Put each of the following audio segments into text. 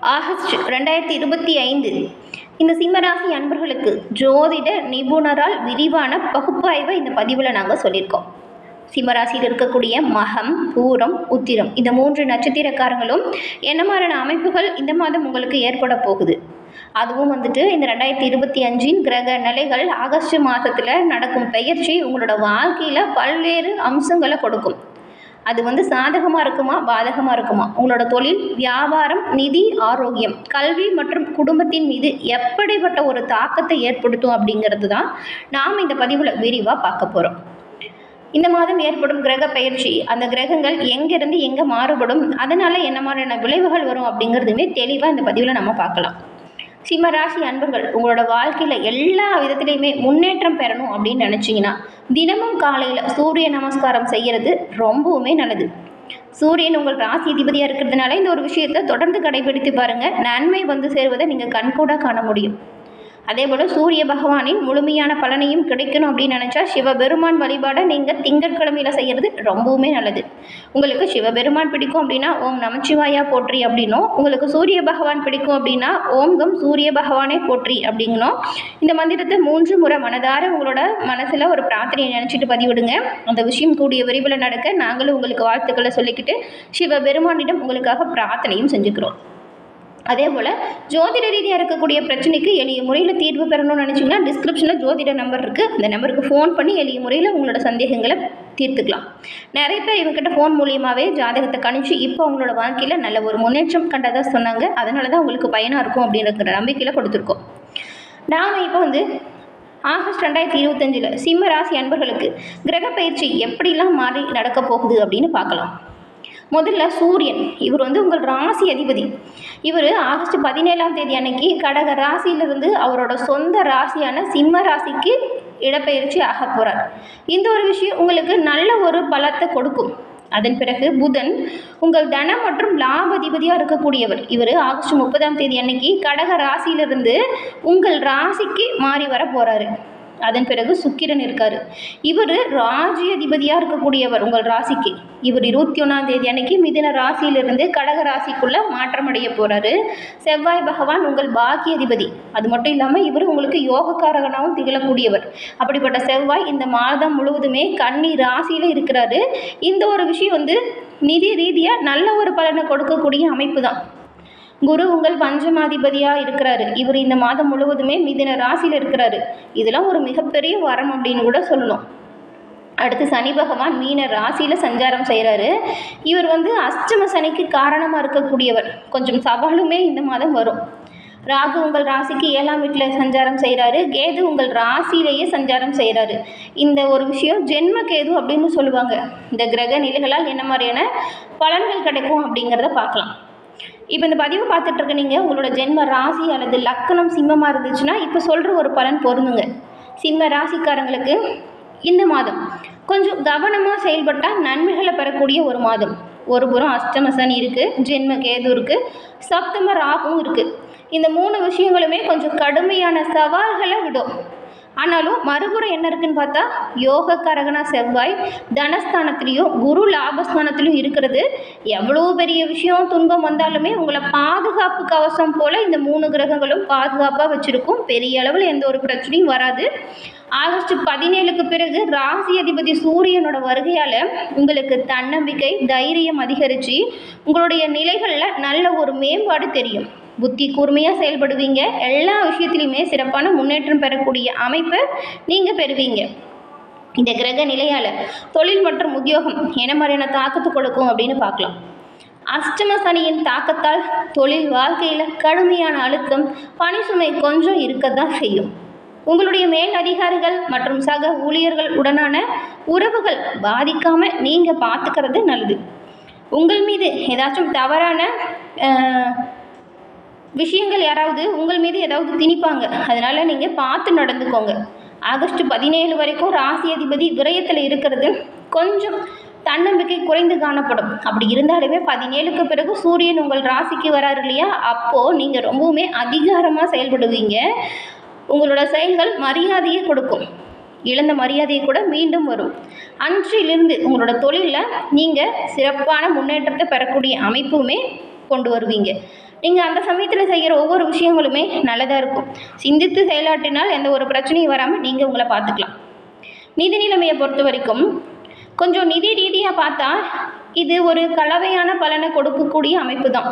August 2025 இந்த சிம்மராசி அன்பர்களுக்கு ஜோதிட நிபுணரால் விரிவான பகுப்பாய்வை இந்த பதிவில் நாங்கள் சொல்லியிருக்கோம். சிம்மராசியில் இருக்கக்கூடிய மகம், பூரம், உத்திரம் இந்த 3 நட்சத்திரக்காரங்களும் என்ன மாதிரியான அமைப்புகள் இந்த மாதம் உங்களுக்கு ஏற்பட போகுது, அதுவும் இந்த 2025 கிரக நிலைகள் ஆகஸ்ட் மாதத்தில் நடக்கும் பெயர்ச்சி உங்களோட வாழ்க்கையில் பல்வேறு அம்சங்களை கொடுக்கும். அது சாதகமாக இருக்குமா, பாதகமாக இருக்குமா, உங்களோட தொழில், வியாபாரம், நிதி, ஆரோக்கியம், கல்வி மற்றும் குடும்பத்தின் மீது எப்படிப்பட்ட ஒரு தாக்கத்தை ஏற்படுத்தும் அப்படிங்கிறது தான் நாம் இந்த பதிவில் விரிவாக பார்க்க போகிறோம். இந்த மாதம் ஏற்படும் கிரக பயிற்சி, அந்த கிரகங்கள் எங்கேருந்து எங்கே மாறுபடும், அதனால் என்ன மாதிரியான விளைவுகள் வரும் அப்படிங்கிறதுமே தெளிவாக இந்த பதிவில் நம்ம பார்க்கலாம். சிம்மராசி அன்பர்கள் உங்களோட வாழ்க்கையில் எல்லா விதத்துலேயுமே முன்னேற்றம் பெறணும் அப்படின்னு நினச்சிங்கன்னா தினமும் காலையில் சூரிய நமஸ்காரம் செய்கிறது ரொம்பவுமே நல்லது. சூரியன் உங்கள் ராசி அதிபதியாக இருக்கிறதுனால இந்த ஒரு விஷயத்தை தொடர்ந்து கடைபிடித்து பாருங்கள். நன்மை சேருவதை நீங்கள் கண்கூட காண முடியும். அதே போல் சூரிய பகவானின் முழுமையான பலனையும் கிடைக்கணும் அப்படின்னு நினச்சா சிவபெருமான் வழிபாடை நீங்கள் திங்கட்கிழமையில் செய்கிறது ரொம்பவுமே நல்லது. உங்களுக்கு சிவபெருமான் பிடிக்கும் அப்படின்னா ஓம் நமச்சிவாயா போற்றி அப்படின்னும், உங்களுக்கு சூரிய பகவான் பிடிக்கும் அப்படின்னா ஓம் கம் சூரிய பகவானே போற்றி அப்படிங்கணும். இந்த மந்திரத்தை 3 முறை மனதார உங்களோட மனசில் ஒரு பிரார்த்தனையை நினச்சிட்டு பதிவிடுங்க. அந்த விஷயம் கூடிய விரைவில் நடக்க நாங்களும் உங்களுக்கு வாழ்த்துக்களை சொல்லிக்கிட்டு சிவபெருமானிடம் உங்களுக்காக பிரார்த்தனையும் செஞ்சுக்கிறோம். அதே போல் ஜோதிட ரீதியாக இருக்கக்கூடிய பிரச்சனைக்கு எளிய முறையில் தீர்வு பெறணும்னு நினச்சிங்கன்னா டிஸ்கிரிப்ஷனில் ஜோதிட நம்பர் இருக்குது. அந்த நம்பருக்கு ஃபோன் பண்ணி எளிய முறையில் உங்களோட சந்தேகங்களை தீர்த்துக்கலாம். நிறைய பேர் இவங்ககிட்ட ஃபோன் மூலியமாகவே ஜாதகத்தை கணிச்சு இப்போ அவங்களோட வாழ்க்கையில் நல்ல ஒரு முன்னேற்றம் கண்டதாக சொன்னாங்க. அதனால தான் உங்களுக்கு பயனாக இருக்கும் அப்படின்ற நம்பிக்கையில் கொடுத்துருக்கோம். நாம் இப்போ ஆகஸ்ட் 2025 சிம்ம ராசி அன்பர்களுக்கு கிரக பயிற்சி எப்படிலாம் மாறி நடக்க போகுது அப்படின்னு பார்க்கலாம். முதல்ல சூரியன், இவர் உங்கள் ராசி அதிபதி. இவர் ஆகஸ்ட் 17ஆம் தேதி அன்னைக்கு கடக ராசியிலிருந்து அவரோட சொந்த ராசியான சிம்ம ராசிக்கு இடப்பெயர்ச்சி ஆக போகிறார். இந்த ஒரு விஷயம் உங்களுக்கு நல்ல ஒரு பலத்தை கொடுக்கும். அதன் பிறகு புதன் உங்கள் தன மற்றும் லாபதிபதியாக இருக்கக்கூடியவர். இவர் ஆகஸ்ட் 30ஆம் தேதி அன்னைக்கு கடக ராசியிலிருந்து உங்கள் ராசிக்கு மாறி வர போகிறாரு. அதன் பிறகு சுக்கிரன் இருக்கார். இவர் ராஜ்யாதிபதியாக இருக்கக்கூடியவர் உங்கள் ராசிக்கு. இவர் 21ஆம் தேதி அன்னைக்கு மிதுன ராசியிலிருந்து கடக ராசிக்குள்ளே மாற்றமடைய போகிறாரு. செவ்வாய் பகவான் உங்கள் பாக்கியாதிபதி. அது மட்டும் இல்லாமல் இவர் உங்களுக்கு யோகக்காரகனாகவும் திகழக்கூடியவர். அப்படிப்பட்ட செவ்வாய் இந்த மாதம் முழுவதுமே கன்னி ராசியில் இருக்கிறாரு. இந்த ஒரு விஷயம் நிதி ரீதியாக நல்ல ஒரு பலனை கொடுக்கக்கூடிய அமைப்பு தான். குரு உங்கள் பஞ்சமாதிபதியாக இருக்கிறாரு. இவர் இந்த மாதம் முழுவதுமே மிதுன ராசியில் இருக்கிறாரு. இதெல்லாம் ஒரு மிகப்பெரிய வரம் அப்படின்னு கூட சொல்லணும். அடுத்து சனி பகவான் மீன ராசியில் சஞ்சாரம் செய்கிறாரு. இவர் அஷ்டம சனிக்கு காரணமாக இருக்கக்கூடியவர். கொஞ்சம் சவாலுமே இந்த மாதம் வரும். ராகு உங்கள் ராசிக்கு 7ஆம் வீட்டில் சஞ்சாரம் செய்கிறாரு. கேது உங்கள் ராசியிலேயே சஞ்சாரம் செய்கிறாரு. இந்த ஒரு விஷயம் ஜென்ம கேது அப்படின்னு சொல்லுவாங்க. இந்த கிரக நிலைகளால் என்ன மாதிரியான பலன்கள் கிடைக்கும் அப்படிங்கிறத பார்க்கலாம். இப்போ இந்த பதிவு பார்த்துட்ருக்க நீங்கள் உங்களோட ஜென்ம ராசி அல்லது லக்னம் சிம்மமாக இருந்துச்சுன்னா இப்போ சொல்கிற ஒரு பலன் பொருந்துங்க. சிம்ம ராசிக்காரங்களுக்கு இந்த மாதம் கொஞ்சம் கவனமாக செயல்பட்டால் நன்மைகளை பெறக்கூடிய ஒரு மாதம். ஒரு புறம் அஷ்டம சனி இருக்குது, ஜென்ம கேது இருக்குது, சப்தம ராகும் இருக்குது. இந்த 3 விஷயங்களுமே கொஞ்சம் கடுமையான சவால்களை விடும். ஆனாலும் மறுபுறம் என்ன இருக்குன்னு பார்த்தா யோகக்காரகனா செவ்வாய் தனஸ்தானத்துலேயும் குரு லாபஸ்தானத்துலேயும் இருக்கிறது எவ்வளோ பெரிய விஷயம் துன்பம் வந்தாலுமே உங்களை பாதுகாப்பு கவசம் போல் இந்த 3 கிரகங்களும் பாதுகாப்பாக வச்சுருக்கும். பெரிய அளவில் எந்த ஒரு பிரச்சனையும் வராது. ஆகஸ்ட் 17க்கு பிறகு ராசி அதிபதி சூரியனோட வருகையால் உங்களுக்கு தன்னம்பிக்கை, தைரியம் அதிகரித்து உங்களுடைய நிலைகளில் நல்ல ஒரு மேம்பாடு தெரியும். புத்தி கூர்மையாக செயல்படுவீங்க. எல்லா விஷயத்துலையுமே சிறப்பான முன்னேற்றம் பெறக்கூடிய அமைப்பை நீங்கள் பெறுவீங்க. இந்த கிரக நிலையால் தொழில் மற்றும் உத்தியோகம் என்ன மாதிரியான தாக்கத்தை கொடுக்கும் அப்படின்னு பார்க்கலாம். அஷ்டம சனியின் தாக்கத்தால் தொழில் வாழ்க்கையில் கடுமையான அழுத்தம், பணி சுமை கொஞ்சம் இருக்கத்தான் செய்யும். உங்களுடைய மேல் அதிகாரிகள் மற்றும் சக ஊழியர்கள் உடனான உறவுகள் பாதிக்காமல் நீங்கள் பார்த்துக்கிறது நல்லது. உங்கள் மீது ஏதாச்சும் தவறான விஷயங்கள் யாராவது உங்கள் மீது ஏதாவது திணிப்பாங்க. அதனால் நீங்கள் பார்த்து நடந்துக்கோங்க. ஆகஸ்ட் 17 வரைக்கும் ராசி அதிபதி விரயத்தில் இருக்கிறது கொஞ்சம் தன்னம்பிக்கை குறைந்து காணப்படும். அப்படி இருந்தாலுமே 17க்கு பிறகு சூரியன் உங்கள் ராசிக்கு வராரு இல்லையா, அப்போது நீங்கள் ரொம்பவுமே அதிகாரமாக செயல்படுவீங்க. உங்களோட செயல்கள் மரியாதையை கொடுக்கும். இழந்த மரியாதையை கூட மீண்டும் வரும். அன்றிலிருந்து உங்களோட தொழிலில் நீங்கள் சிறப்பான முன்னேற்றத்தை பெறக்கூடிய அமைப்புமே கொண்டு வருவீங்க. நீங்கள் அந்த சமயத்தில் செய்கிற ஒவ்வொரு விஷயங்களுமே நல்லதாக இருக்கும். சிந்தித்து செயலாற்றினால் எந்த ஒரு பிரச்சனையும் வராமல் நீங்கள் உங்களை பார்த்துக்கலாம். நிதி நிலைமையை பொறுத்த வரைக்கும் கொஞ்சம் நிதி ரீதியாக பார்த்தா இது ஒரு கலவையான பலனை கொடுக்கக்கூடிய அமைப்பு தான்.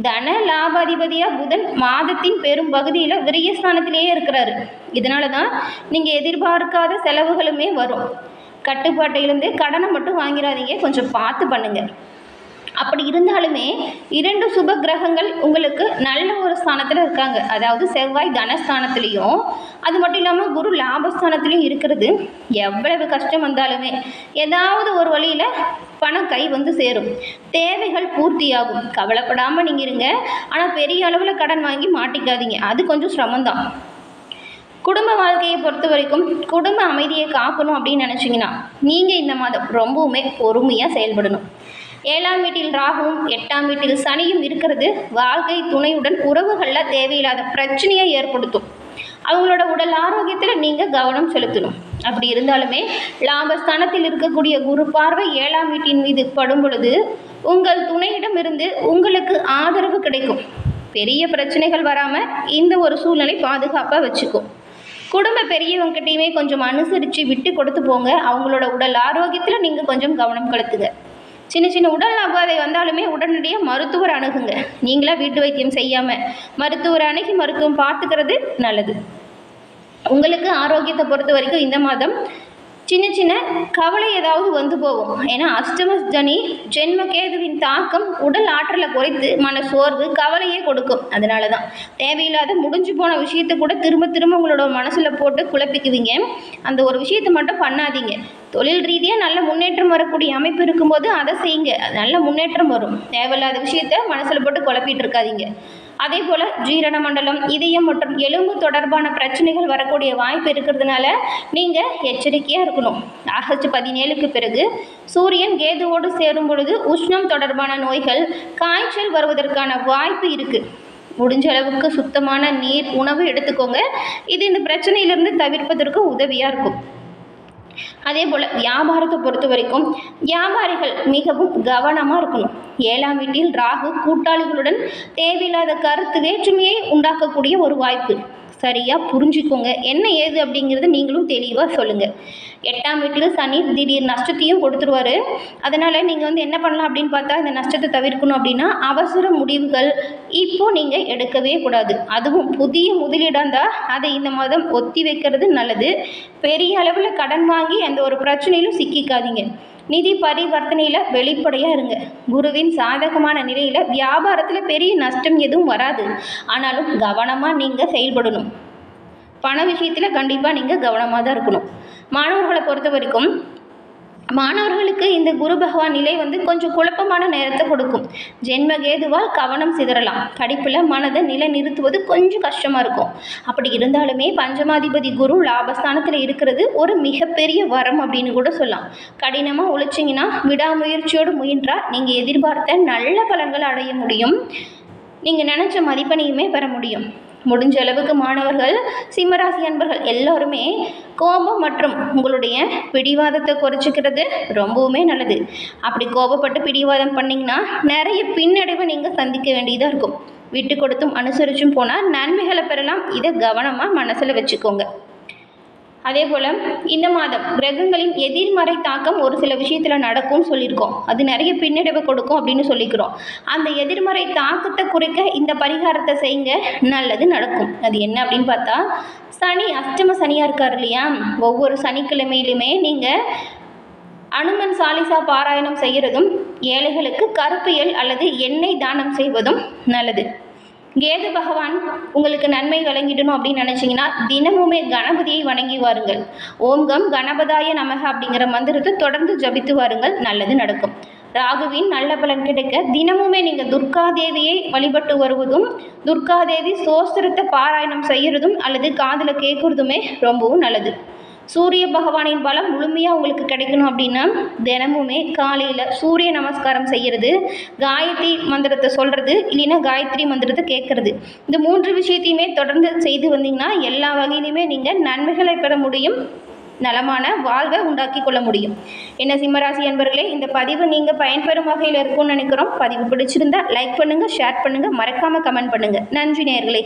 தன லாபாதிபதியாக புதன் மாதத்தின் பெரும் பகுதியில் விரயஸ்தானத்திலேயே இருக்கிறாரு. இதனால தான் நீங்கள் எதிர்பார்க்காத செலவுகளுமே வரும். கட்டுப்பாட்டிலிருந்து கடனை மட்டும் வாங்கிடாதீங்க, கொஞ்சம் பார்த்து பண்ணுங்கள். அப்படி இருந்தாலுமே 2 சுப கிரகங்கள் உங்களுக்கு நல்ல ஒரு ஸ்தானத்தில் இருக்காங்க. அதாவது செவ்வாய் தனஸ்தானத்துலேயும் அது மட்டும் இல்லாமல் குரு லாபஸ்தானத்துலேயும் இருக்கிறது. எவ்வளவு கஷ்டம் வந்தாலுமே ஏதாவது ஒரு வழியில் பணம் கை வந்து சேரும், தேவைகள் பூர்த்தியாகும். கவலைப்படாமல் நீங்கள் இருங்க. ஆனால் பெரிய அளவில் கடன் வாங்கி மாட்டிக்காதீங்க, அது கொஞ்சம் சிரமம்தான். குடும்ப வாழ்க்கையை பொறுத்த வரைக்கும் குடும்ப அமைதியை காக்கணும் அப்படின்னு நினச்சிங்கன்னா நீங்கள் இந்த மாதம் ரொம்பவுமே பொறுமையாக செயல்படணும். 7ஆம் வீட்டில் ராகுவும் 8ஆம் வீட்டில் சனியும் இருக்கிறது வாழ்க்கை துணையுடன் உறவுகளில் தேவையில்லாத பிரச்சனையை ஏற்படுத்தும். அவங்களோட உடல் ஆரோக்கியத்தில் நீங்கள் கவனம் செலுத்தணும். அப்படி இருந்தாலுமே லாபஸ்தானத்தில் இருக்கக்கூடிய குரு பார்வை 7ஆம் வீட்டின் மீது படும் பொழுது உங்கள் துணையிடமிருந்து உங்களுக்கு ஆதரவு கிடைக்கும். பெரிய பிரச்சனைகள் வராமல் இந்த ஒரு சூழ்நிலை பாதுகாப்பாக வச்சுக்கும். குடும்ப பெரியவங்ககிட்டையுமே கொஞ்சம் அனுசரித்து விட்டு கொடுத்து போங்க. அவங்களோட உடல் ஆரோக்கியத்தில் நீங்கள் கொஞ்சம் கவனம் செலுத்துங்க. சின்ன சின்ன உடல் உபாதை வந்தாலுமே உடனடியாக மருத்துவர் அணுகுங்க. நீங்களாக வீட்டு வைத்தியம் செய்யாமல் மருத்துவர் அணுகி மருத்துவம் பார்த்துக்கிறது நல்லது. உங்களுக்கு ஆரோக்கியத்தை பொறுத்த வரைக்கும் இந்த மாதம் சின்ன சின்ன கவலை ஏதாவது வந்து போகும். ஏன்னா அஷ்டம சனி ஜென்ம கேதுவின் தாக்கம் உடல் ஆற்றலை குறைத்து மன சோர்வு கவலையே கொடுக்கும். அதனால தான் தேவையில்லாத முடிஞ்சு போன விஷயத்தை கூட திரும்ப திரும்ப உங்களோட மனசில் போட்டு குழப்பிக்குவீங்க. அந்த ஒரு விஷயத்தை மட்டும் பண்ணாதீங்க. தொழில் ரீதியாக நல்ல முன்னேற்றம் வரக்கூடிய அமைப்பு இருக்கும்போது அதை செய்யுங்க, நல்ல முன்னேற்றம் வரும். தேவையில்லாத விஷயத்தை மனசில் போட்டு குழப்பிட்டு இருக்காதீங்க. அதே போல் ஜீரண மண்டலம், இதயம் மற்றும் எலும்பு தொடர்பான பிரச்சனைகள் வரக்கூடிய வாய்ப்பு இருக்கிறதுனால நீங்கள் எச்சரிக்கையாக இருக்கணும். ஆகஸ்ட் 17க்கு பிறகு சூரியன் கேதுவோடு சேரும் பொழுது உஷ்ணம் தொடர்பான நோய்கள், காய்ச்சல் வருவதற்கான வாய்ப்பு இருக்குது. முடிஞ்ச அளவுக்கு சுத்தமான நீர், உணவு எடுத்துக்கோங்க. இது இந்த பிரச்சனையிலிருந்து தவிர்ப்பதற்கு உதவியாக இருக்கும். அதே போல் வியாபாரத்தை பொறுத்த வரைக்கும் வியாபாரிகள் மிகவும் கவனமாக இருக்கணும். 7ஆம் வீட்டில் ராகு கூட்டாளிகளுடன் தேவையில்லாத கருத்து வேற்றுமையை உண்டாக்கக்கூடிய ஒரு வாய்ப்பு. சரியாக புரிஞ்சுக்கோங்க, என்ன ஏது அப்படிங்கிறது நீங்களும் தெளிவாக சொல்லுங்கள். 8ஆம் வீட்டில் சனி திடீர் நஷ்டத்தையும் கொடுத்துருவார். அதனால் நீங்கள் என்ன பண்ணலாம் அப்படின்னு பார்த்தா, இந்த நஷ்டத்தை தவிர்க்கணும் அப்படின்னா அவசர முடிவுகள் இப்போது நீங்கள் எடுக்கவே கூடாது. அதுவும் புதிய முதலீடாக இருந்தால் அதை இந்த மாதம் ஒத்தி வைக்கிறது நல்லது. பெரிய அளவில் கடன் வாங்கி எந்த ஒரு பிரச்சனையிலும் சிக்கிக்காதீங்க. நிதி பரிவர்த்தனையில் வெளிப்படையாக இருங்க. குருவின் சாதகமான நிலையில் வியாபாரத்தில் பெரிய நஷ்டம் எதுவும் வராது. ஆனாலும் கவனமாக நீங்கள் செயல்படணும். பண விஷயத்தில் கண்டிப்பாக நீங்கள் கவனமாக தான் இருக்கணும். மாணவர்களை பொறுத்த வரைக்கும் மாணவர்களுக்கு இந்த குரு பகவான் நிலை கொஞ்சம் குழப்பமான நேரத்தை கொடுக்கும். ஜென்ம கேதுவால் கவனம் சிதறலாம். படிப்பில் மனதை நிலை நிறுத்துவது கொஞ்சம் கஷ்டமாக இருக்கும். அப்படி இருந்தாலுமே பஞ்சமாதிபதி குரு லாபஸ்தானத்தில் இருக்கிறது ஒரு மிகப்பெரிய வரம் அப்படின்னு கூட சொல்லலாம். கடினமாக உழைச்சிங்கன்னா, விடாமுயற்சியோடு முயன்றால் நீங்கள் எதிர்பார்த்த நல்ல பலன்களை அடைய முடியும். நீங்கள் நினச்ச மதிப்பெண்ணையுமே பெற முடியும். முடிஞ்ச அளவுக்கு மாணவர்கள், சிம்மராசி அன்பர்கள் எல்லோருமே கோபம் மற்றும் உங்களுடைய பிடிவாதத்தை குறைச்சிக்கிறது ரொம்பவுமே நல்லது. அப்படி கோபப்பட்டு பிடிவாதம் பண்ணிங்கன்னா நிறைய பின்னடைவை நீங்கள் சந்திக்க வேண்டியதாக இருக்கும். விட்டு கொடுத்தும் அனுசரிச்சும் போனால் நன்மைகளை பெறலாம். இதை கவனமாக மனசில் வச்சுக்கோங்க. அதே போல் இந்த மாதம் கிரகங்களின் எதிர்மறை தாக்கம் ஒரு சில விஷயத்தில் நடக்கும்னு சொல்லியிருக்கோம். அது நிறைய பின்னடைவை கொடுக்கும் அப்படின்னு சொல்லிக்கிறோம். அந்த எதிர்மறை தாக்கத்தை குறைக்க இந்த பரிகாரத்தை செய்யுங்க, நல்லது நடக்கும். அது என்ன அப்படின்னு பார்த்தா, சனி அஷ்டம சனியாக இருக்கார் இல்லையா, ஒவ்வொரு சனிக்கிழமையிலுமே நீங்கள் அனுமன் சாலிசா பாராயணம் செய்கிறதும், ஏழைகளுக்கு கருப்பு எள் அல்லது எண்ணெய் தானம் செய்வதும் நல்லது. கேது பகவான் உங்களுக்கு நன்மை வழங்கிடணும் அப்படின்னு நினச்சிங்கன்னா தினமுமே கணபதியை வணங்கி வாருங்கள். ஓம் கம் கணபதாய நமக அப்படிங்கிற மந்திரத்தை தொடர்ந்து ஜபித்து வாருங்கள், நல்லது நடக்கும். ராகுவின் நல்ல பலன் கிடைக்க தினமுமே நீங்கள் துர்காதேவியை வழிபட்டு வருவதும், துர்காதேவி சோஸ்திரத்தை பாராயணம் செய்கிறதும் அல்லது காதில் கேட்குறதுமே ரொம்பவும் நல்லது. சூரிய பகவானின் பலம் முழுமையாக உங்களுக்கு கிடைக்கணும் அப்படின்னா தினமுமே காலையில் சூரிய நமஸ்காரம் செய்கிறது, காயத்ரி மந்திரத்தை சொல்கிறது, இல்லைன்னா காயத்ரி மந்திரத்தை கேட்குறது, இந்த 3 விஷயத்தையுமே தொடர்ந்து செய்து வந்தீங்கன்னா எல்லா வகையிலுமே நீங்கள் நன்மைகளை பெற முடியும். நலமான வாழ்வை உண்டாக்கி கொள்ள முடியும். என்ன சிம்மராசி அன்பர்களே, இந்த பதிவு நீங்கள் பயன்பெறும் வகையில் இருக்கும்னு நினைக்கிறோம். பதிவு பிடிச்சிருந்தா லைக் பண்ணுங்கள், ஷேர் பண்ணுங்கள், மறக்காமல் கமெண்ட் பண்ணுங்கள். நன்றி நேயர்களே.